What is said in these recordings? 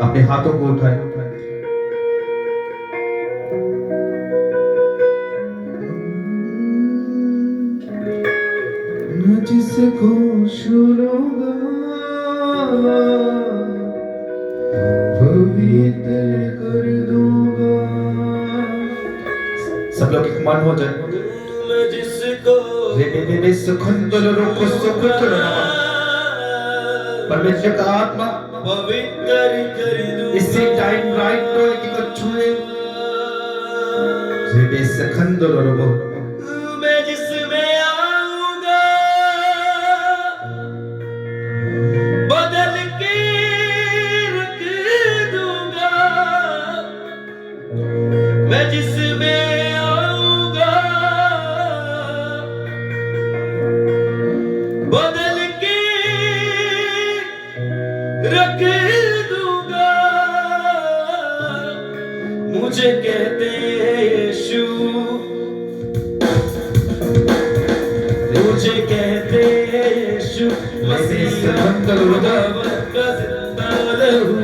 अपने हाथों को उठाए। जिसको छूलूंगा पवित्र कर दूंगा। सब लोग एक मन हो जाए। मैं जिसको परमेश्वर का आत्मा पवित्र कर दूंगा। इसी टाइम राइट नो कि को छुए मैं जिसमें आऊंगा बदल के रख दूंगा। मैं जिसमें आऊंगा बदल के रख दूंगा। मुझे कहते हैं यीशु, मुझे कहते हैं यीशु मसीहा खुदावंद का जिंदा लहू।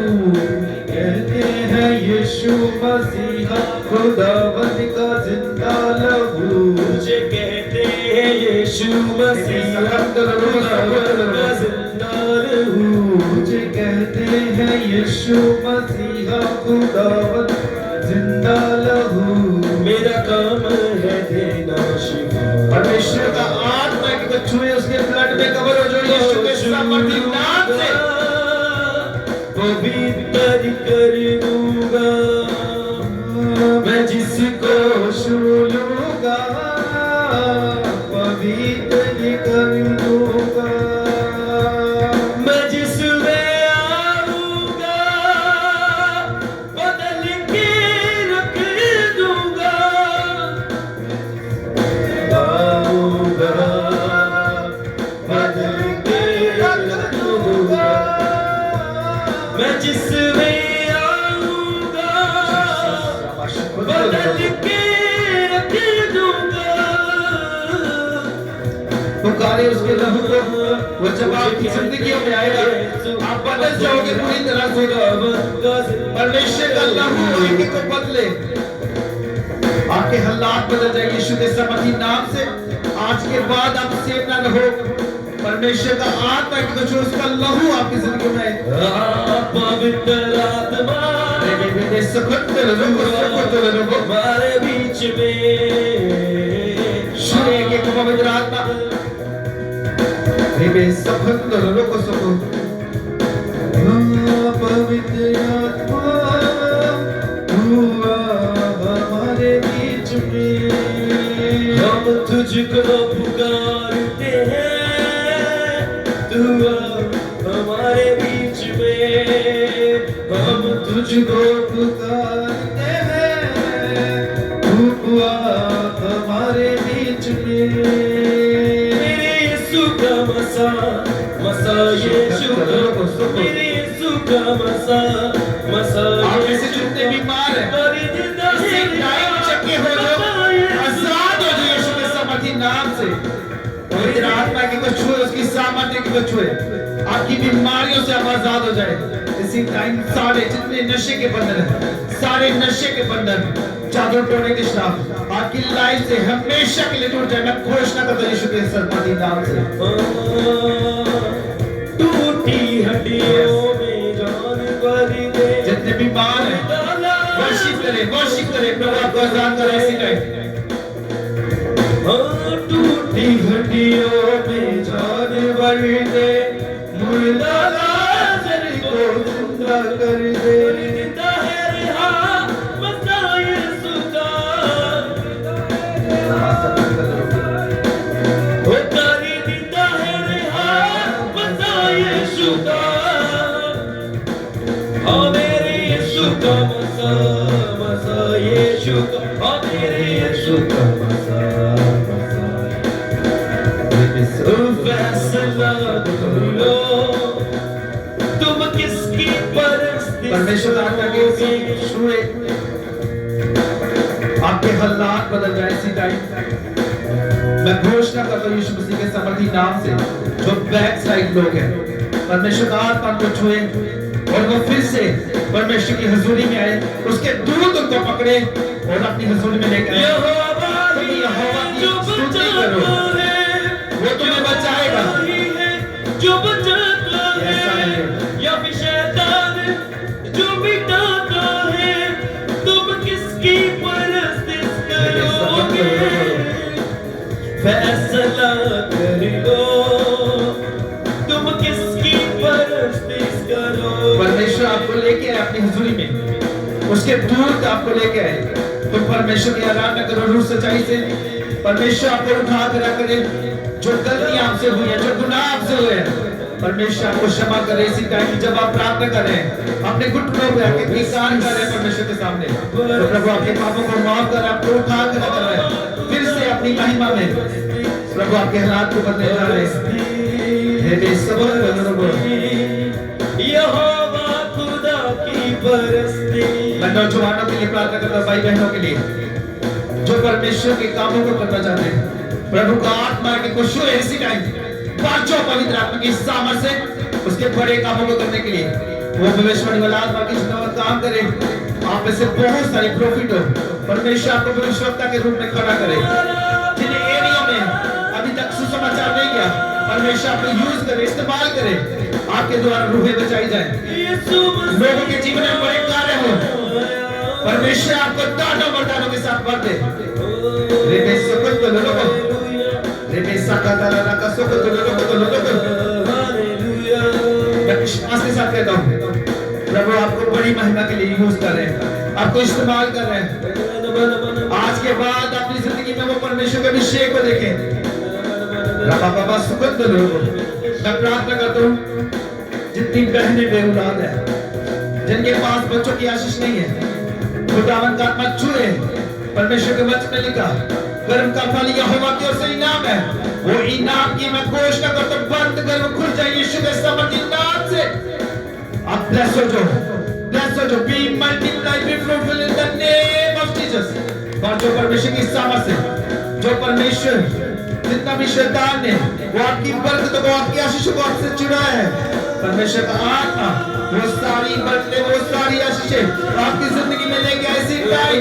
कहते हैं यीशु मसीहा खुदावंद का जिंदा लहू। मुझे कहते हैं यीशु मसीहा खुदावंद का जिंदा लहू। मुझे कहते हैं यीशु मसीहा खुदावंद जिंदा लहू। मेरा काम है देना शिफा। परमेश्वर का आत्मा की को छुए उसके ब्लड में कवर हो जो यीशु के सामर्थी नाम से पवित्र कर दूंगा। मैं जिसको छूलूंगा पवित्र कर दूंगा। मैं जिसमें आऊंगा बदल के रख दूंगा। आऊंगा बदल के रख दूंगा। मैं जिसमें आऊंगा बदल के रख दूंगा। पुकारे उसके लहू को। वो जब आपकी जिंदगी में आएगा आप बदल जाओगे पूरी तरह से। परमेश्वर का लहू एक को बदले, आपके हालात बदल जाएंगे यीशु के सामर्थी नाम से। आज के बाद आप सेव ना हो। परमेश्वर का आत्मा की कुछ उसका लहू आपकी जिंदगी में आए। पवित्र आत्मा हमारे बीच में शुरू के पवित्र आत्मा पवित्र आत्मा हुआ हमारे बीच में। हम तुझको पुकारते हैं, तू आ हमारे बीच में। हम तुझको पुकारते हैं तू आ हमारे बीच में। मेरे यीशु का मसा मसा यीशु का मेरे यीशु का मसा मसा। आप ऐसे जितने बीमार हैं चक्के हो जाओ, आजाद हो जाओ यीशु के सामर्थी नाम से। पवित्र आत्मा की को छुए, उसकी सामर्थ्य की को छुए, आपकी बीमारियों से आप आजाद हो जाए। इसी टाइम सारे जितने नशे के बंधन हैं, सारे नशे के बंधन, जादू टोने के श्राप आपकी लाइफ से हमेशा के लिए टूट जाए। मैं घोषणा करता हूं यीशु के सामर्थी नाम से। टूटी हड्डियों में जान भर दे। जितने बीमार हैं वर्शिप करें प्रभु आपको आजाद करे इसी टाइम। टूटी हड्डियों में जान भर दे। मुर्दा लाज़र को जिंदा कर दे। जिंदा है रिहा मसा यीशु का। ओ तारी जिंदा है रिहा मसा यीशु का। हाँ मेरे यीशु का मसा मसा यीशु का। हाँ मेरे यीशु का मसा मसा। फैसला लो तुम किसकी परस्ती। परमेश्वर आत्मा के छुए, आपके हालात बदल जाए इसी टाइम। मैं घोषणा करता हूं यीशु मसीह के सामर्थी नाम से, जो बैक साइड लोग हैं परमेश्वर का आत्मा को छुए और वो फिर से परमेश्वर की हजूरी में आए, उसके दूत उनको पकड़े और अपनी हजूरी में लेकर आए। तुम यहोवा की स्तुति करो, वो तुम्हें बचाएगा। जो बचाता है या फिर शैतान जो मिटाता है, तुम किसकी परस्तिश करोगे? फैसला कर लो, तुम किसकी परस्तिश करोगे? परमेश्वर आपको लेके आए अपनी हजूरी में, उसके दूत आपको लेके आए। तुम परमेश्वर की आराधना करो रूह सच्चाई से। परमेश्वर आपको उठा कर करे, जो गलतियां आपसे हुई है, जो गुनाह आपसे हुए हैं, परमेश्वर आपको क्षमा करे। इसी टाइम जब आप प्रार्थना करें, अपने घुटनों पे आके विकार करें परमेश्वर के सामने, तो प्रभु आपके पापों को माफ कर आपको उठा कर करे फिर से अपनी महिमा में। प्रभु आपके हालात को बदले जा रहे हैं। हे बेसब्र यहोवा खुदा की परस्तिश। मैं नौजवानों के लिए प्रार्थना करता हूं, भाई बहनों के लिए जो परमेश्वर के कामों को करना चाहते हैं, प्रभु का आत्मा के कुछ इसी टाइम पांचों पवित्र आत्मा की सामर्थ से उसके बड़े कामों को करने के लिए वो भविष्यवाणी वाला आत्मा की काम करे। आप में से बहुत सारे प्रॉफिट हो, परमेश्वर आपको भविष्यवक्ता के रूप में खड़ा करे। जिन एरिया में अभी तक सुसमाचार नहीं किया, परमेश्वर आपको यूज करे, इस्तेमाल करे, आपके द्वारा रूहें बचाई जाए, लोगों के जीवन में बड़े कार्य हो। परमेश्वर आपको दानों वरदानों के साथ भर दे। रेबे सकत को लोगों, रेबे साकातारा का सकत को लोगों। मैं विश्वास के साथ कहता हूँ, प्रभु आपको बड़ी महिमा के लिए यूज कर रहे हैं, आपको इस्तेमाल कर रहे हैं। आज के बाद अपनी जिंदगी में वो परमेश्वर के अभिषेक को देखें। रबा बाबा सुकत को लोगों, मैं प्रार्थना करता हूँ जितनी बहनें बेऔलाद है, जिनके पास बच्चों की आशीष नहीं है, खुदावंद का आत्मा छुए। परमेश्वर के वचन में लिखा, गर्भ का फल यहोवा की ओर से इनाम है। वो इनाम की मैं घोषणा करता हूं, बंद गर्भ खुल जाए यीशु के समर्थी नाम से। आप ब्लेस हो जो be multiply be fruitful in the name of Jesus. और जो परमेश्वर की सामर्थ से, जो परमेश्वर जितना भी शैतान ने वो आपकी बरकतों को, आपकी आशीषों को आपसे चुराया है, परमेश्वर का आत्मा वो सारी बरकतें, वो सारी आशीषें आपकी जिंदगी में लेके आए। इसी टाइम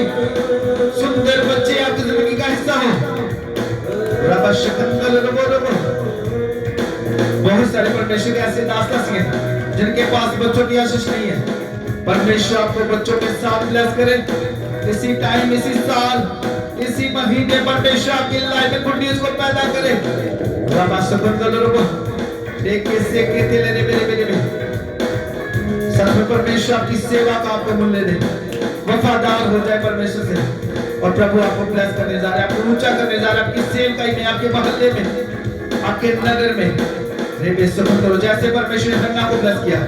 सुंदर बच्चे आपकी जिंदगी का हिस्सा हो। बहुत सारे परमेश्वर के ऐसे दास हैं जिनके पास बच्चों की आशीष नहीं है। परमेश्वर आपको बच्चों के साथ ब्लेस करे। इसी टाइम, इसी साल, इसी महीने परमेश्वर आपकी लाइफ में गुड न्यूज को पैदा करे। सच में परमेश्वर आपकी सेवा का आपको मूल्य दे, वफादार हो जाए परमेश्वर से। और प्रभु आपको ब्लेस करने जा रहे हैं, आपको ऊंचा करने जा रहे हैं, आपकी सेवकाई में, आपके मोहल्ले में, आपके नगर में। जैसे परमेश्वर ने हन्ना को ब्लेस किया,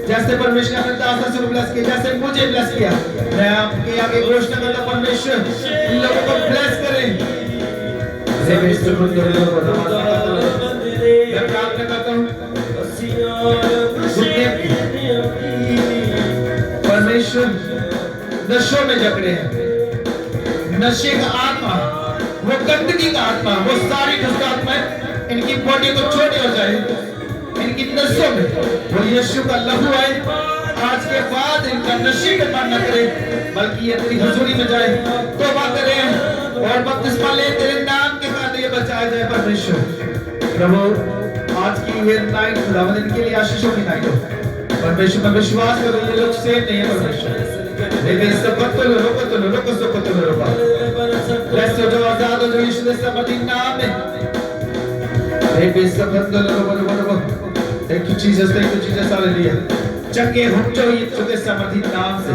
जैसे परमेश्वर ने अपने दास को ब्लेस किया, जैसे मुझे ब्लेस किया, मैं आपके आगे घोषणा करता हूं, परमेश्वर इन लोगों को ब्लेस करें। मैं प्रार्थना करता हूं, परमेश्वर नशों में जकड़े हैं, नशे का आत्मा, वो गंदगी का आत्मा, वो सारी दुष्ट आत्माएं इनकी बॉडी को छोड़े हो जाए, इनकी नसों में वो यीशु का लहू आए। आज के बाद इनका नशे में मन न करे, बल्कि ये तेरी हजूरी में जाए, तौबा करें और बपतिस्मा ले, तेरे नाम के कारण ये बचाया जाए। परमेश्वर प्रभु आज की ये नाइट खुदावंद इनके लिए आशीषों की नाइट हो। परमेश्वर में विश्वास करो, ये लोग सेव नहीं है परमेश्वर। ब्लेस हो जो, आजाद हो जो यीशु के समर्थी नाम में। Thank you Jesus, hallelujah. चंगे हो जो यीशु के समर्थी नाम से।